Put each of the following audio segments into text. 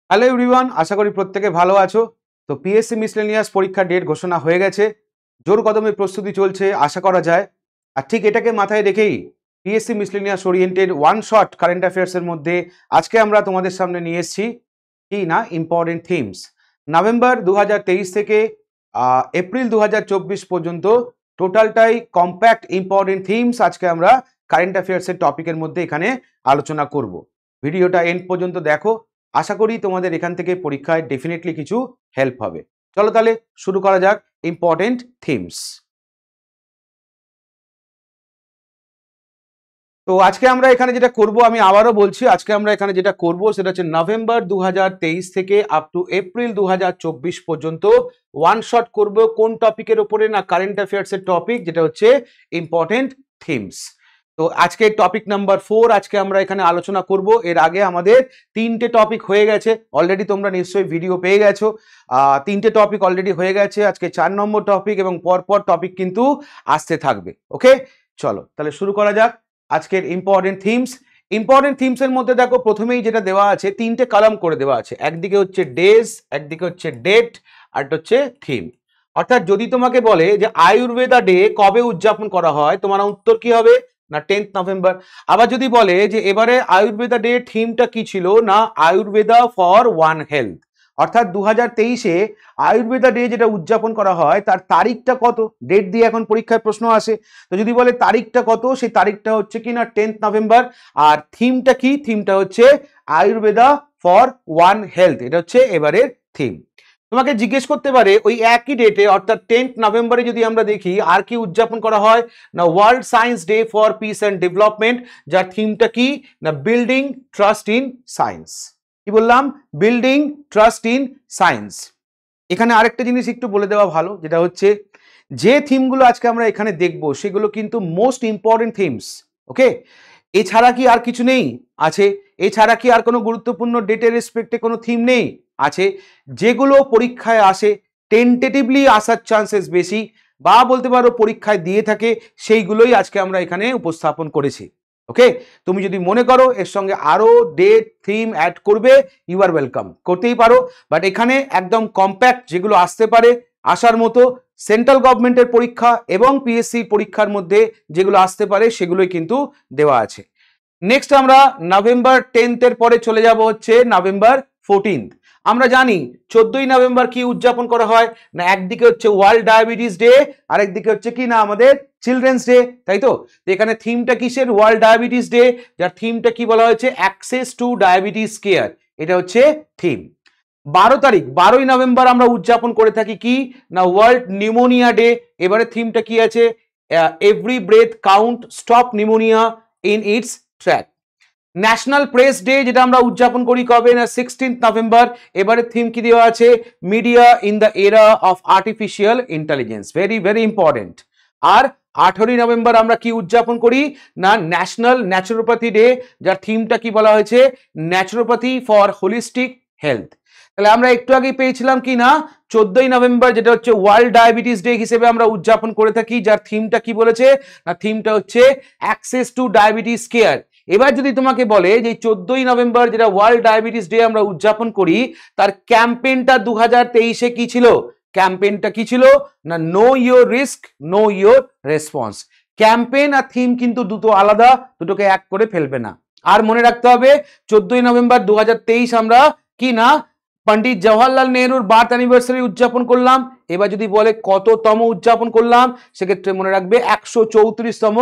Hello everyone, আশা করি প্রত্যেকে ভালো আছো। তো পিএসসি মিসলেনিয়াস পরীক্ষার ডেট ঘোষণা হয়ে গেছে, জোর কদমে প্রস্তুতি চলছে আশা করা যায়। আর ঠিক এটাকে মাথায় রেখেই PSC miscellaneous oriented one shot current অ্যাফেয়ার্সের মধ্যে আজকে আমরা তোমাদের সামনে নিয়ে এসেছি কি না ইম্পর্টেন্ট থিমস। নভেম্বর 2023 থেকে এপ্রিল 2024 পর্যন্ত টোটালটাই কম্প্যাক্ট ইম্পর্টেন্ট থিমস আজকে আমরা কারেন্ট অ্যাফেয়ার্সের টপিকের মধ্যে এখানে আলোচনা করব। ভিডিওটা এন্ড পর্যন্ত দেখো, আশা করি তোমাদের এখান থেকে পরীক্ষায় ডেফিনেটলি কিছু হেল্প হবে। চলো তাহলে শুরু করা যাক ইম্পর্টেন্ট থিমস। তো আজকে আমরা এখানে যেটা করব, আমি আবারও বলছি, আজকে আমরা এখানে যেটা করব সেটা হচ্ছে নভেম্বর 2023 থেকে আপ টু এপ্রিল 2024 পর্যন্ত ওয়ান শট করব। কোন টপিকের উপরে? না কারেন্ট অ্যাফেয়ার্সের টপিক, যেটা হচ্ছে ইম্পর্টেন্ট থিমস। তো আজকে টপিক নাম্বার 4 আজকে আমরা এখানে আলোচনা করব। এর আগে আমাদের 3টে টপিক হয়ে গেছে অলরেডি, তোমরা নিশ্চয়ই ভিডিও পেয়ে গেছো। 3টে টপিক অলরেডি হয়ে গেছে, আজকে 4 নম্বর টপিক এবং পরপর টপিক কিন্তু আসতে থাকবে। ওকে, চলো তাহলে শুরু করা যাক আজকের ইম্পর্টেন্ট থিমস। ইম্পর্টেন্ট থিমস এর মধ্যে দেখো প্রথমেই যেটা দেওয়া আছে, 3টে কলাম করে দেওয়া আছে। একদিকে হচ্ছে ডেজ, একদিকে হচ্ছে ডেট, আর হচ্ছে থিম। অর্থাৎ যদি তোমাকে বলে যে আয়ুর্বেদা ডে কবে উদযাপন করা হয়, তোমার উত্তর কি হবে? না 10th নভেম্বর। আবার যদি বলে যে এবারে আয়ুর্বেদা ডে থিমটা কি ছিল, না আয়ুর্বেদা ফর ওয়ান হেলথ। অর্থাৎ 2023-এ আয়ুর্বেদা ডে যেটা উদযাপন করা হয় তার তারিখটা কত, ডেট দিয়ে এখন পরীক্ষায় প্রশ্ন আসে। তো যদি বলে তারিখটা কত, সেই তারিখটা হচ্ছে কি না 10th নভেম্বর। আর থিমটা কি? থিমটা হচ্ছে আয়ুর্বেদা ফর ওয়ান হেলথ, এটা হচ্ছে এবারের থিম। তোমাকে জিজ্ঞেস করতে পারে ওই একই ডেটে অর্থাৎ 10th নভেম্বরে যদি আমরা দেখি আর কি উদযাপন করা হয়, না world science day for piece and development, যার থিমটা কি না বিল্ডিং ট্রাস্ট ইন সায়েন্স। কি বললাম? Building trust in science. এখানে আরেকটা জিনিস একটু বলে দেওয়া ভালো, যেটা হচ্ছে যে থিমগুলো আজকে আমরা এখানে দেখব সেগুলো কিন্তু মোস্ট ইম্পর্টেন্ট থিমস। ওকে, এছাড়া কি আর কিছু নেই? আছে। এছাড়া কি আর কোনো গুরুত্বপূর্ণ ডেটের রেসপেক্টে কোনো থিম নেই? আছে। যেগুলো পরীক্ষায় আসে, টেন্টেটিভলি আসার চান্সেস বেশি, বা বলতে পারো পরীক্ষায় দিয়ে থাকে, সেইগুলোই আজকে আমরা এখানে উপস্থাপন করেছি। ওকে, তুমি যদি মনে করো এর সঙ্গে আরো ডেট থিম অ্যাড করবে, ইউ আর ওয়েলকাম, করতেই পারো। বাট এখানে একদম কম্প্যাক্ট যেগুলো আসতে পারে, আসার মতো, সেন্ট্রাল গভর্নমেন্টের পরীক্ষা এবং পিএসসি পরীক্ষার মধ্যে যেগুলো আসতে পারে সেগুলোই কিন্তু দেওয়া আছে। নেক্সট আমরা নভেম্বর 10th এর পরে চলে যাব হচ্ছে নভেম্বর 14th। আমরা জানি 14ই নভেম্বর কি উদযাপন করা হয়, না একদিকে হচ্ছে ওয়ার্ল্ড ডায়াবেটিস ডে, আর একদিকে হচ্ছে কি না আমাদের চিলড্রেন্স ডে, তাই তো? এখানে থিমটা কিসের? ওয়ার্ল্ড ডায়াবেটিস ডে, যার থিমটা কি বলা হয়েছে? অ্যাক্সেস টু ডায়াবেটিস কেয়ার, এটা হচ্ছে থিম। 12 তারিখ 12ই নভেম্বর আমরা উদযাপন করে থাকি কি না ওয়ার্ল্ড নিউমোনিয়া ডে। এবারে থিমটা কি আছে? Every breath count, stop pneumonia in its track. National press day যেটা আমরা উদযাপন করি কবে, না 16th নভেম্বর। এবারে থিম কি দেওয়া আছে? Media in the era of artificial intelligence, very very important. আর 18ই নভেম্বর আমরা কি উদযাপন করি, না ন্যাশনাল ন্যাচুরোপ্যাথি ডে, যার থিমটা কি বলা হয়েছে? Naturopathy for holistic health. তাহলে আমরা একটু আগেই পেয়েছিলাম কি না 14ই নভেম্বর, যেটা হচ্ছে ওয়ার্ল্ড ডায়াবেটিস ডে হিসেবে আমরা উদযাপন করে থাকি, যার থিমটা কি বলেছে? না থিমটা হচ্ছে অ্যাক্সেস টু ডায়াবেটিস কেয়ার। এবার যদি তোমাকে বলে যে 14ই নভেম্বর যেটা ওয়ার্ল্ড ডায়াবেটিস ডে আমরা উদযাপন করি, তার ক্যাম্পেইনটা 2023-এ কি ছিল? ক্যাম্পেইনটা কি ছিল? না know your risk, know your response. Campaign আর থিম কিন্তু দুটো আলাদা, দুটোকে এক করে ফেলবে না। আর মনে রাখতে হবে 14ই নভেম্বর 2023 আমরা কি না পন্ডিত জওহরলাল নেহরুর বার্থ অ্যানিভার্সারি উদযাপন করলাম। এবার যদি বলে কততম উদযাপন করলাম, সেক্ষেত্রে মনে রাখবে 134তম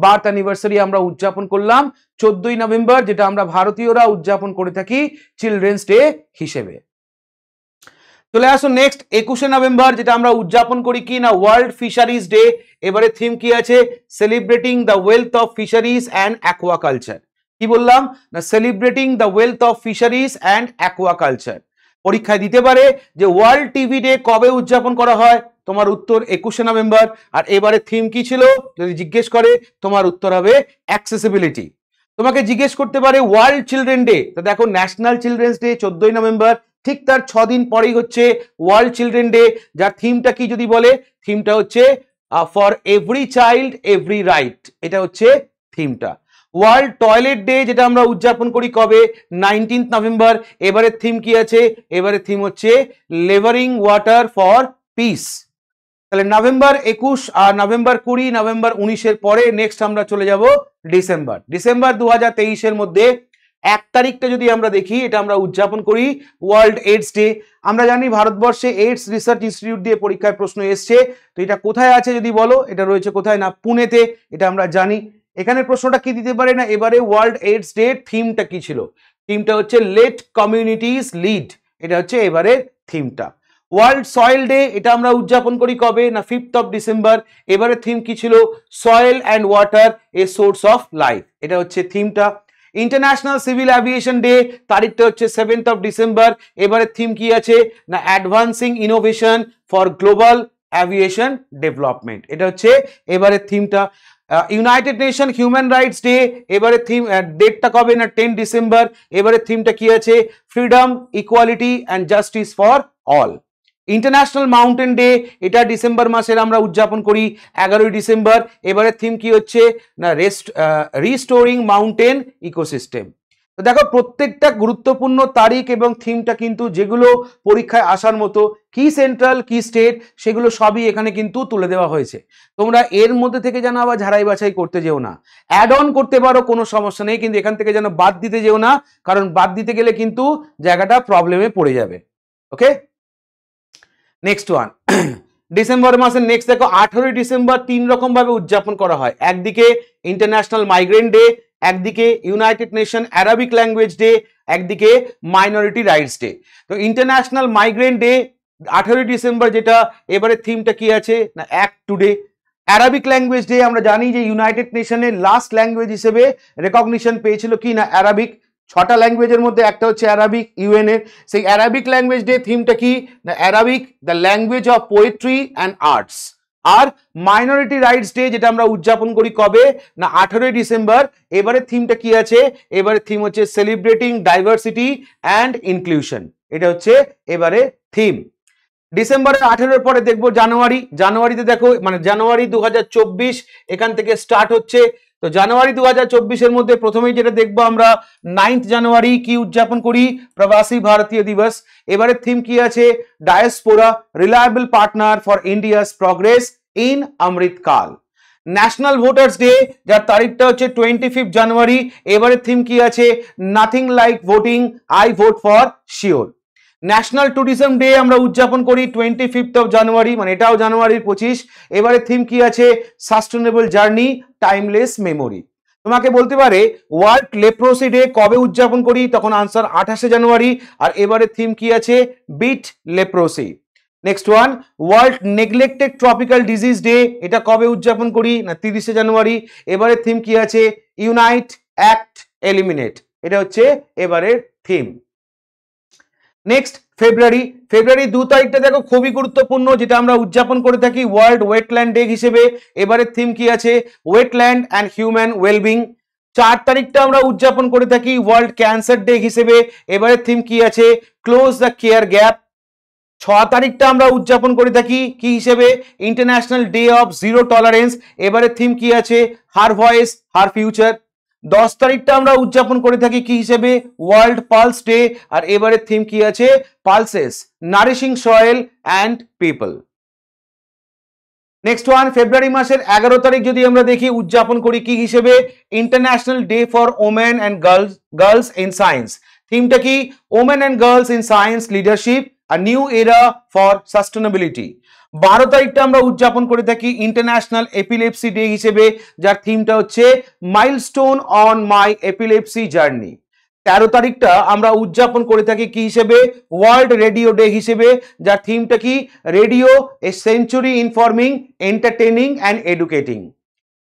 বার্থ অ্যানিভার্সারি আমরা উদযাপন করলাম 14ই নভেম্বর, যেটা আমরা ভারতীয়রা উদযাপন করে থাকি চিলড্রেন্স ডে হিসেবে। চলে আসো নেক্সট 21শে নভেম্বর, যেটা আমরা উদযাপন করি কি না ওয়ার্ল্ড ফিশারিজ ডে। এবারে থিম কি আছে? Celebrating the wealth of fisheries and aquaculture. কি বললাম? না celebrating the wealth of fisheries and aquaculture. পরীক্ষায় দিতে পারে যে ওয়ার্ল্ড টিভি ডে কবে উদযাপন করা হয়, তোমার উত্তর 21শে নভেম্বর। আর এবারে থিম কি ছিল যদি জিজ্ঞেস করে, তোমার উত্তর হবে অ্যাক্সেসিবিলিটি। তোমাকে জিজ্ঞেস করতে পারে ওয়ার্ল্ড চিলড্রেন ডে, তো দেখো ন্যাশনাল চিলড্রেন্স ডে 14ই নভেম্বর, ঠিক তার 6 দিন পরেই হচ্ছে ওয়ার্ল্ড চিলড্রেন ডে, যার থিমটা কি যদি বলে, থিমটা হচ্ছে for every child every right, এটা হচ্ছে থিমটা। ওয়ার্ল্ড টয়লেট ডে যেটা আমরা উদযাপন করি কবে, 19 নভেম্বর। এবারের থিম কি আছে, এবারের থিম হচ্ছে লেভারিং ওয়াটার ফর পিস। তাহলে নভেম্বর 21 আর নভেম্বর 20, নভেম্বর 19-এর পরে নেক্সট আমরা চলে যাব ডিসেম্বর। ডিসেম্বর 2023-এর মধ্যে 1 তারিখটা যদি আমরা দেখি, এটা আমরা উদযাপন করি ওয়ার্ল্ড এইডস ডে। আমরা জানি ভারতবর্ষে এইডস রিসার্চ ইনস্টিটিউট দিয়ে পরীক্ষায় প্রশ্ন এসছে, তো এটা কোথায় আছে যদি বলো, এটা রয়েছে কোথায় না পুনেতে, এটা আমরা জানি। এখানে প্রশ্নটা কি দিতে পারে না, এবারে ওয়ার্ল্ড এইডস ডে থিমটা কি ছিল, থিমটা হচ্ছে লেট কমিউনিটিস লিড, এটা হচ্ছে এবারে থিমটা। ওয়ার্ল্ড সয়েল ডে এটা আমরা উদযাপন করি কবে না 5th অফ ডিসেম্বর। এবারে থিম কি ছিল, soil and water a source of life, এটা হচ্ছে থিমটা। ইন্টারন্যাশনাল সিভিল অ্যাভিয়েশন ডে তারিখটা হচ্ছে 7th অফ ডিসেম্বর। এবারে থিম কি আছে না advancing innovation for global aviation development, এটা হচ্ছে এবারে থিমটা। United nation human rights day এবারে থিম ডেটটা কবে না 10 ডিসেম্বর। এবারে থিমটা কি আছে, freedom equality and justice for all. International mountain day এটা ডিসেম্বর মাসের আমরা উদযাপন করি 11 ডিসেম্বর। এবারে থিম কি হচ্ছে না রিস্টোরিং মাউন্টেন ইকোসিস্টেম। তো দেখো প্রত্যেকটা গুরুত্বপূর্ণ তারিখ এবং থিমটা কিন্তু যেগুলো পরীক্ষায় আসার মতো, কি সেন্ট্রাল কি স্টেট, সেগুলো সবই এখানে কিন্তু তুলে দেওয়া হয়েছে। তোমরা এর মধ্যে থেকে যেন আবার ঝাড়াই বাছাই করতে যেও না, অ্যাড অন করতে পারো কোনো সমস্যা নেই, কিন্তু এখান থেকে যেন বাদ দিতে যেও না, কারণ বাদ দিতে গেলে কিন্তু জায়গাটা প্রবলেমে পড়ে যাবে। ওকে, নেক্সট ওয়ান ডিসেম্বর মাসের নেক্সট দেখো 18 ডিসেম্বর 3 রকম ভাবে উদযাপন করা হয়। একদিকে ইন্টারন্যাশনাল মাইগ্রেন্ট ডে, একদিকে United nation Arabic language day, একদিকে মাইনরিটি রাইটস ডে। তো ইন্টারন্যাশনাল মাইগ্রেন্ট ডে 18 ডিসেম্বর, যেটা এবারে থিমটা কি আছে না act today. Arabic language day আমরা জানি যে ইউনাইটেড নেশনের লাস্ট ল্যাঙ্গুয়েজ হিসেবে রেকগনিশন পেয়েছিল কি না অ্যারাবিক। 6টা ল্যাঙ্গুয়েজের মধ্যে একটা হচ্ছে অ্যারাবিক ইউএন এর। সেই অ্যারাবিক ল্যাঙ্গুয়েজ ডে থিমটা কি না Arabic the language of poetry and arts. আর মাইনরিটি রাইটস ডে যেটা আমরা উদযাপন করি কবে না 18 ডিসেম্বর। এবারে থিমটা কি আছে, এবারে থিম হচ্ছে সেলিব্রেটিং ডাইভার্সিটি অ্যান্ড ইনক্লুশন, এটা হচ্ছে এবারে থিম। ডিসেম্বরের 18-এর পরে দেখবো জানুয়ারি। জানুয়ারিতে দেখো মানে জানুয়ারি 2024 এখান থেকে স্টার্ট হচ্ছে। তো জানুয়ারি 2024-এর মধ্যে প্রথমেই যেটা দেখবো আমরা 9th জানুয়ারি কি উদযাপন করি, প্রবাসী ভারতীয় দিবস। এবারে থিম কি আছে, diaspora reliable partner for India's progress in Amritkaal. National voters day যার তারিখটা হচ্ছে 25 জানুয়ারি। এবারে থিম কি আছে, nothing like voting, I vote for sure. National tourism day আমরা উদযাপন করি 25 অফ জানুয়ারি, মানে এটাও জানুয়ারির 25। এবারে থিম কি আছে, সাস্টেনেবল জার্নি, টাইমলেস মেমোরি। তোমাকে বলতে পারে ওয়ার্ল্ড লেপ্রোসি ডে কবে উদযাপন করি, তখন আনসার 28 জানুয়ারি। আর এবারে থিম কি আছে, beat leprosy. Next one world neglected tropical disease day, এটা কবে উদযাপন করি না 30 জানুয়ারি। এবারে থিম কি আছে, ইউনাইট অ্যাক্ট এলিমিনেট, এটা হচ্ছে এবারের থিম। নেক্সট ফেব্রুয়ারি। ফেব্রুয়ারি 2 তারিখটা দেখো খুবই গুরুত্বপূর্ণ, যেটা আমরা উদযাপন করে থাকি ওয়ার্ল্ড ওয়েটল্যান্ড ডে হিসেবে। এবারে থিম কি আছে, ওয়েটল্যান্ড অ্যান্ড হিউম্যান ওয়েলবিং। 4 তারিখটা আমরা উদযাপন করে থাকি ওয়ার্ল্ড ক্যান্সার ডে হিসেবে। এবারে থিম কি আছে, ক্লোজ দ্য কেয়ার গ্যাপ। 6 তারিখটা আমরা উদযাপন করে থাকি কি হিসেবে, international day of zero tolerance. এবারে থিম কি আছে, হার ভয়েস হার ফিউচার। 10 তারিখটা আমরা উদযাপন করে থাকি কি হিসেবে, ওয়ার্ল্ড পালস ডে। আর এবারে থিম কি আছে, pulses nourishing soil and people. Next one ফেব্রুয়ারি মাসের 11 তারিখ যদি আমরা দেখি উদযাপন করি কি হিসেবে, international day for women and girls in science. থিমটা কি, women and girls in science leadership, a new এরা ফর সাস্টেনেবিলিটি। 12 তারিখটা আমরা উদযাপন করে থাকি ইন্টারন্যাশনাল এপিলেপসি ডে হিসেবে, যার থিমটা হচ্ছে milestone on my epilepsy journey. 13 তারিখটা আমরা উদযাপন করে থাকি কি হিসেবে, ওয়ার্ল্ড রেডিও ডে হিসেবে, যার থিমটা কি, radio a century informing entertaining and educating.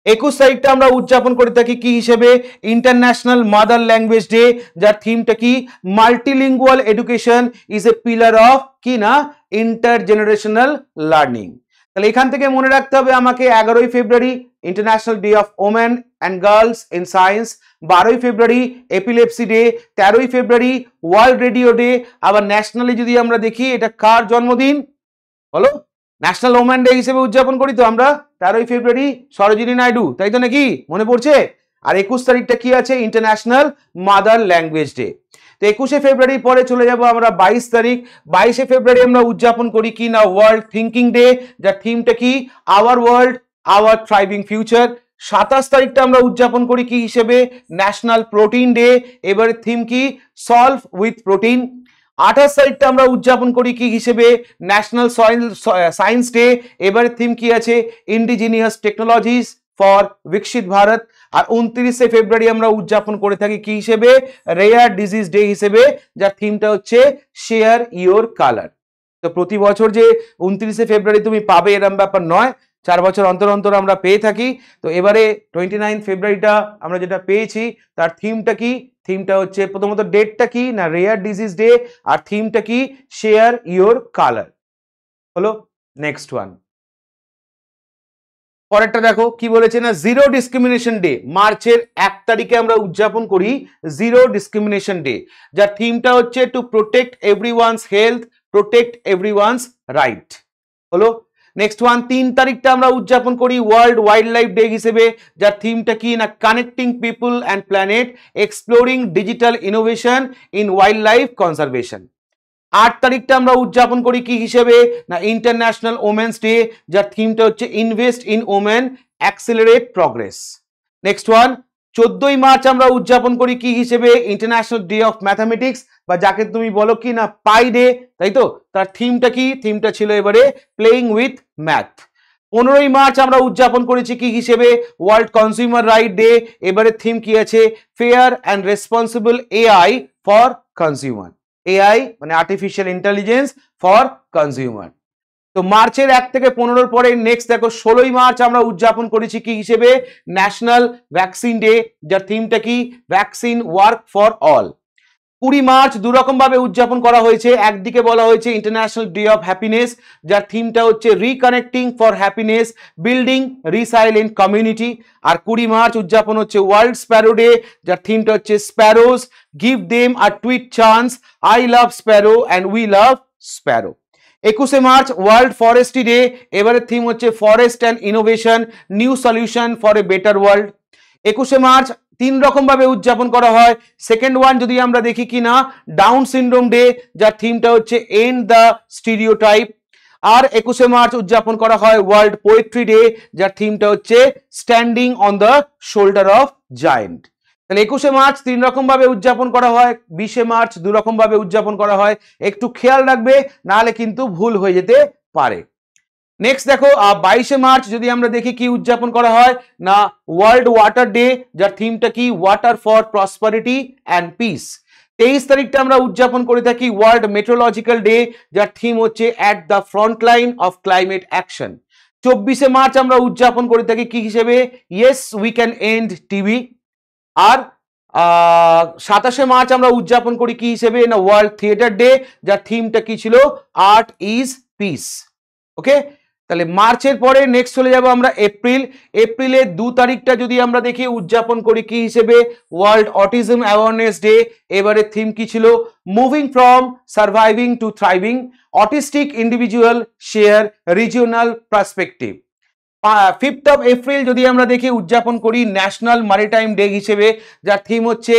21 তারিখটা আমরা উদযাপন করে থাকি কি হিসেবে, ইন্টারন্যাশনাল মাদার ল্যাঙ্গুয়েজ ডে, যার থিমটা কি, multilingual education is a pillar of কি না ইন্টারজেনারেশনাল লার্নিং। তাহলে এখান থেকে মনে রাখতে হবে আমাকে 11ই ফেব্রুয়ারি international day of women and girls in science, 12ই ফেব্রুয়ারি এপিলেপসি ডে, 13ই ফেব্রুয়ারি ওয়ার্ল্ড রেডিও ডে। আবার ন্যাশনালি যদি আমরা দেখি এটা কার জন্মদিন বলো, ন্যাশনাল ওমেন ডে হিসেবে উদযাপন করি তো আমরা 13ই ফেব্রুয়ারি সরোজিনী নাইডু, তাই তো নাকি মনে পড়ছে? আর 21 তারিখটা কি আছে, ইন্টারন্যাশনাল মাদার ল্যাঙ্গুয়েজ ডে। তো 21শে ফেব্রুয়ারি পরে চলে যাব আমরা 22 তারিখ। 22শে ফেব্রুয়ারি আমরা উদযাপন করি কি না, ওয়ার্ল্ড থিঙ্কিং ডে, যার থিমটা কি, our world our thriving future. 27 তারিখটা আমরা উদযাপন করি কি হিসেবে, ন্যাশনাল প্রোটিন ডে, এবারে থিম কি, সলভ উইথ প্রোটিন। 28 তারিখটা আমরা উদযাপন করি কি হিসেবে, ন্যাশনাল সয়েল সায়েন্স ডে, এবারে থিম কি আছে, ইন্ডিজিনিয়াস টেকনোলজিস ফর বিকশিত ভারত। আর 29শে ফেব্রুয়ারি আমরা উদযাপন করে থাকি কি হিসেবে, রেয়ার ডিজিজ ডে হিসেবে, যার থিমটা হচ্ছে শেয়ার ইওর কালার। তো প্রতি বছর যে 29শে ফেব্রুয়ারি তুমি পাবে এরকম ব্যাপার নয়, 4 বছর অন্তর অন্তর আমরা পেয়ে থাকি। তো এবারে 29 ফেব্রুয়ারিটা আমরা যেটা পেয়েছি তার থিমটা কি, থিমটা হচ্ছে প্রথমত ডেটটা কি না, রেয়ার ডিজিজ ডে, আর থিমটা কি, শেয়ার ইওর কালার। হলো নেক্সট ওয়ান। পরেরটা দেখো কি বলেছে না, জিরো ডিসক্রিমিনেশন ডে, মার্চের 1 তারিখে আমরা উদযাপন করি জিরো ডিসক্রিমিনেশন ডে, যার থিমটা হচ্ছে to protect everyone's health, protect everyone's right. হলো নেক্সট ওয়ান। 3 তারিখটা আমরা উদযাপন করি ওয়ার্ল্ড ওয়াইল্ড লাইফ ডে হিসেবে, যার থিমটা কি না, connecting people and planet, exploring digital innovation in wild life conservation. 8 তারিখটা আমরা উদযাপন করি কি হিসেবে না, ইন্টারন্যাশনাল ওমেন্স ডে, যার থিমটা হচ্ছে invest in women, accelerate progress. Next one. 14ই মার্চ আমরা উদযাপন করি কি হিসেবে, ইন্টারন্যাশনাল ডে অফ ম্যাথামেটিক্স, বা যাকে তুমি বলো কি না পাই ডে, তাই তো। তার থিমটা কি, থিমটা ছিল এবারে প্লেইং উইথ ম্যাথ। 15ই মার্চ আমরা উদযাপন করেছি কি হিসেবে, ওয়ার্ল্ড কনজিউমার রাইট ডে, এবারে থিম কি আছে, fair and responsible AI for consumer, AI মানে আর্টিফিশিয়াল ইন্টেলিজেন্স ফর কনজিউমার। তো মার্চের 1 থেকে 15 পরে নেক্সট দেখো 16ই মার্চ আমরা উদযাপন করেছি কি হিসেবে, ন্যাশনাল ভ্যাকসিন ডে, যার থিমটা কি, vaccine work for all. 20 March দুরকম ভাবে উদযাপন করা হয়েছে, একদিকে বলা হয়েছে ইন্টারন্যাশনাল ডে অফ হ্যাপিনেস, যার থিমটা হচ্ছে reconnecting for happiness, building resilient community. আর 20 মার্চ উদযাপন হচ্ছে ওয়ার্ল্ড স্প্যারো ডে, যার থিমটা হচ্ছে sparrows, give them a tweet chance, I love sparrow and we love sparrow. 21শে মার্চ ওয়ার্ল্ড ফরেস্ট্রি ডে, এবারে থিম হচ্ছে forest and innovation, new solution for a better world. 21শে মার্চ 3 রকম ভাবে উদযাপন করা হয়। সেকেন্ড ওয়ান যদি আমরা দেখি কি না, ডাউন সিনড্রোম ডে, যার থিমটা হচ্ছে এন্ড দ্য স্টিরিওটাইপ। আর 21শে মার্চ উদযাপন করা হয় ওয়ার্ল্ড পোয়েট্রি ডে, যার থিমটা হচ্ছে standing on the shoulder of giant. তাহলে 21শে মার্চ 3 রকম ভাবে উদযাপন করা হয়, 20শে মার্চ 2 রকম ভাবে উদযাপন করা হয়, একটু খেয়াল রাখবে নাহলে কিন্তু ভুল হয়ে যেতে পারে। নেক্সট দেখো 22শে মার্চ যদি আমরা দেখি কি উদযাপন করা হয় না, ওয়ার্ল্ড ওয়াটার ডে, যার থিমটা কি, water for prosperity and peace. 23 তারিখটা আমরা উদযাপন করে থাকি ওয়ার্ল্ড মেট্রোলজিক্যাল ডে, যার থিম হচ্ছে at the front line of climate action. 24শে মার্চ আমরা উদযাপন করে থাকি কি হিসেবে, yes we can end TB. আর 27শে মার্চ আমরা উদযাপন করি কি হিসেবে না, ওয়ার্ল্ড থিয়েটার ডে, যার থিমটা কি ছিল, আর্ট ইজ পিস। ওকে, তাহলে মার্চের পরে নেক্সট চলে যাব আমরা এপ্রিল। এপ্রিলের 2 তারিখটা যদি আমরা দেখি উদযাপন করি কি হিসেবে, ওয়ার্ল্ড অটিজম অ্যাওয়ারনেস ডে, এবারে থিম কি ছিল, moving from surviving to thriving, autistic individual share regional perspective. 5th of April যদি আমরা দেখি উদযাপন করি ন্যাশনাল ম্যারিটাইম ডে হিসেবে, যার থিম হচ্ছে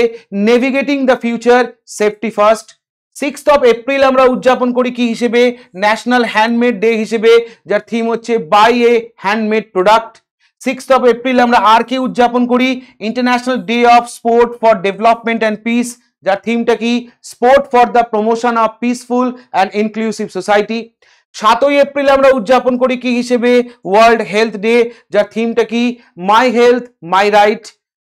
navigating the future safety first. 6th of এপ্রিল আমরা উদযাপন করি কি হিসেবে, ন্যাশনাল হ্যান্ডমেড ডে হিসেবে, যার থিম হচ্ছে buy a handmade product. 6th of এপ্রিল আমরা আর কি উদযাপন করি, international day of sport for development and peace, যার থিমটা কি, sport for the promotion of peaceful and inclusive society. 7ই এপ্রিল আমরা উদযাপন করি কি হিসেবে, ওয়ার্ল্ড হেলথ ডে, যার থিমটা কি, my health my right.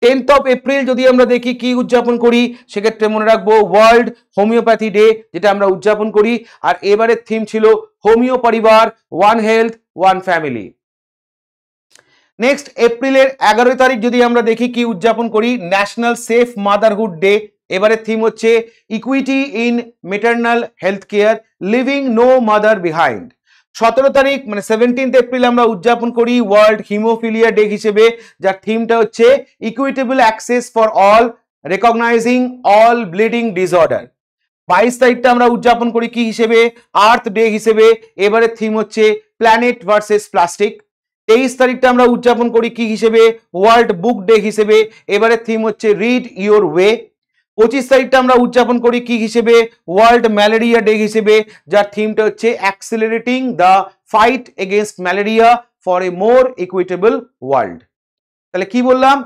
10th of April যদি আমরা দেখি কি উদযাপন করি, সেক্ষেত্রে মনে রাখবো ওয়ার্ল্ড হোমিওপ্যাথি ডে, যেটা আমরা উদযাপন করি। আর এবারের থিম ছিল হোমিও পরিবার, one health one family. Next এপ্রিলের 11 তারিখ যদি আমরা দেখি কি উদযাপন করি, ন্যাশনাল সেফ মাদারহুড ডে, এবারের থিম হচ্ছে equity in maternal health care, leaving no mother behind. 17 তারিখ মানে 17th এপ্রিল আমরা উদযাপন করি ওয়ার্ল্ড হিমোফিলিয়া ডে হিসেবে, যার থিমটা হচ্ছে equitable access for all, recognising all bleeding disorder. 22 তারিখটা আমরা উদযাপন করি কি হিসেবে, আর্থ ডে হিসেবে, এবারের থিম হচ্ছে প্ল্যানেট ভার্সেস প্লাস্টিক। 23 তারিখটা আমরা উদযাপন করি কি হিসেবে? ওয়ার্ল্ড বুক ডে হিসেবে। এবারে থিম হচ্ছে রিড ইওর ওয়ে। 25 তারিখটা আমরা উদযাপন করি কি হিসেবে? ওয়ার্ল্ড ম্যালেরিয়া ডে হিসেবে, যার থিমটা হচ্ছে accelerating the fight against malaria for a more equitable world. তাহলে কি বললাম?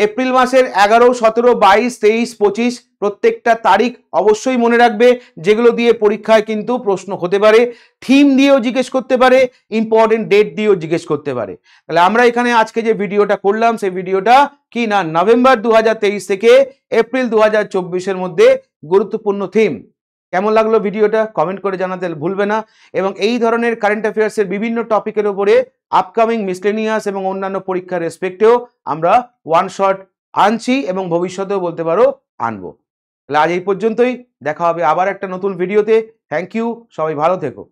এপ্রিল মাসের 11, 17, 22, 23, 25 প্রত্যেকটা তারিখ অবশ্যই মনে রাখবে, যেগুলো দিয়ে পরীক্ষায় কিন্তু প্রশ্ন হতে পারে। থিম দিয়েও জিজ্ঞেস করতে পারে, ইম্পর্টেন্ট ডেট দিয়েও জিজ্ঞেস করতে পারে। তাহলে আমরা এখানে আজকে যে ভিডিওটা করলাম সেই ভিডিওটা কি না, নভেম্বর 2023 থেকে এপ্রিল 2024-এর মধ্যে গুরুত্বপূর্ণ থিম। কেমন লাগলো ভিডিওটা কমেন্ট করে জানাতে ভুলবে না। এবং এই ধরনের কারেন্ট অ্যাফেয়ার্সের বিভিন্ন টপিকের উপরে আপকামিং মিসলেনিয়াস এবং অন্যান্য পরীক্ষার রেসপেক্টেও আমরা ওয়ান শট আনছি এবং ভবিষ্যতেও বলতে পারো আনবো। তাহলে আজ এই পর্যন্তই, দেখা হবে আবার একটা নতুন ভিডিওতে। থ্যাংক ইউ, সবাই ভালো থেকো।